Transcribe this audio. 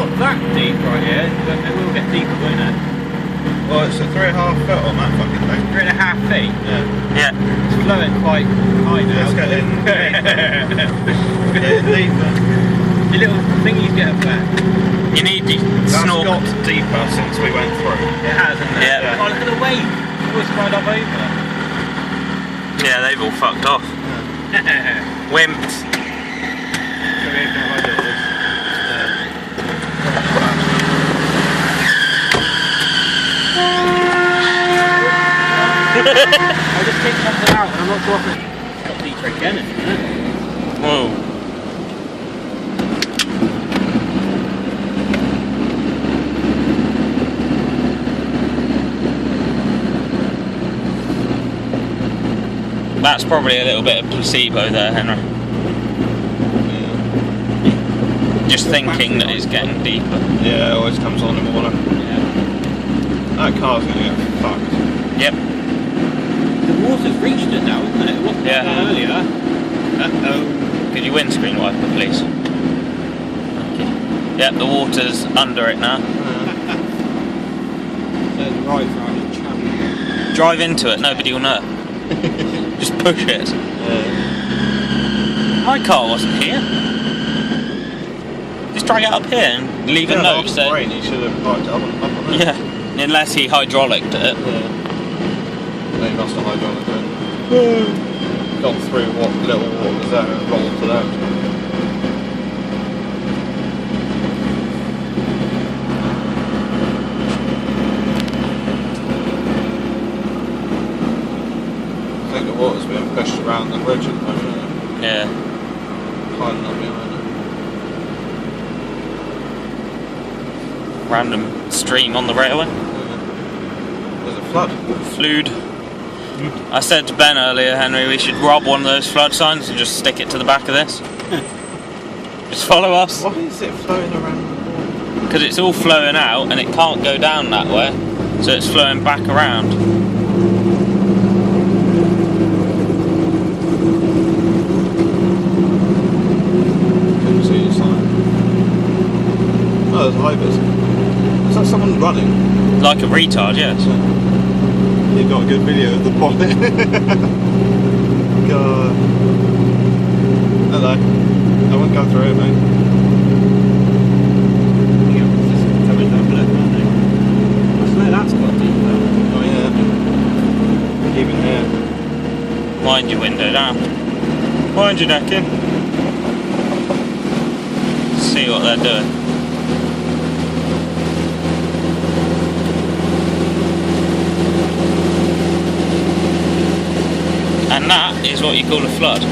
not that deep right here, but it will get deeper, won't it? Well, it's a 3.5 foot on that fucking thing. 3.5 feet? Yeah. It's flowing quite high now. Let's get in. Get in deeper. The little thingies get up there. You need the That's snork. got deeper since we went through. It has, hasn't it? Yeah. Oh, look at the wave. It was right up over. Yeah, they've all fucked off. Wimps. I just take something out and I'm not sure if it's got deeper again, isn't it? Whoa. That's probably a little bit of placebo there, Henry. Yeah. Just thinking that it's getting deeper. Yeah, it always comes on in the water. Yeah. That car's gonna get fucked. Yep. The water's reached it now, isn't it? It wasn't like that earlier. Uh-oh. Could you windscreen wiper, please? Thank you. Yep, the water's under it now. There's right for our channel. Drive into it, nobody will know. Just push it. Yeah. My car wasn't here. Just drag it up here and leave a note saying. Rain, he should have parked it up on it. Yeah, unless he hydrauliced it. Yeah. They must have hydraulic it. Got through what little water was there and rolled it out. I think the water's being pushed around the bridge at the moment, isn't it? Yeah. Piling up behind it. Random stream on the railway. There's a flood. Flood. I said to Ben earlier, Henry, we should rob one of those flood signs and just stick it to the back of this. Just follow us. Why is it flowing around the water? Because it's all flowing out and it can't go down that way. So it's flowing back around. Couldn't see the sign. Oh, there's hivers. Is that someone running? Like a retard, yes. You got a good video of the bonnet. God. Hello. I won't go through it, mate. Yeah, it's just coming up left, aren't they? I swear that's got deeper. Oh yeah. Even here. Wind your window down. Wind your neck in. See what they're doing. And that is what you call a flood.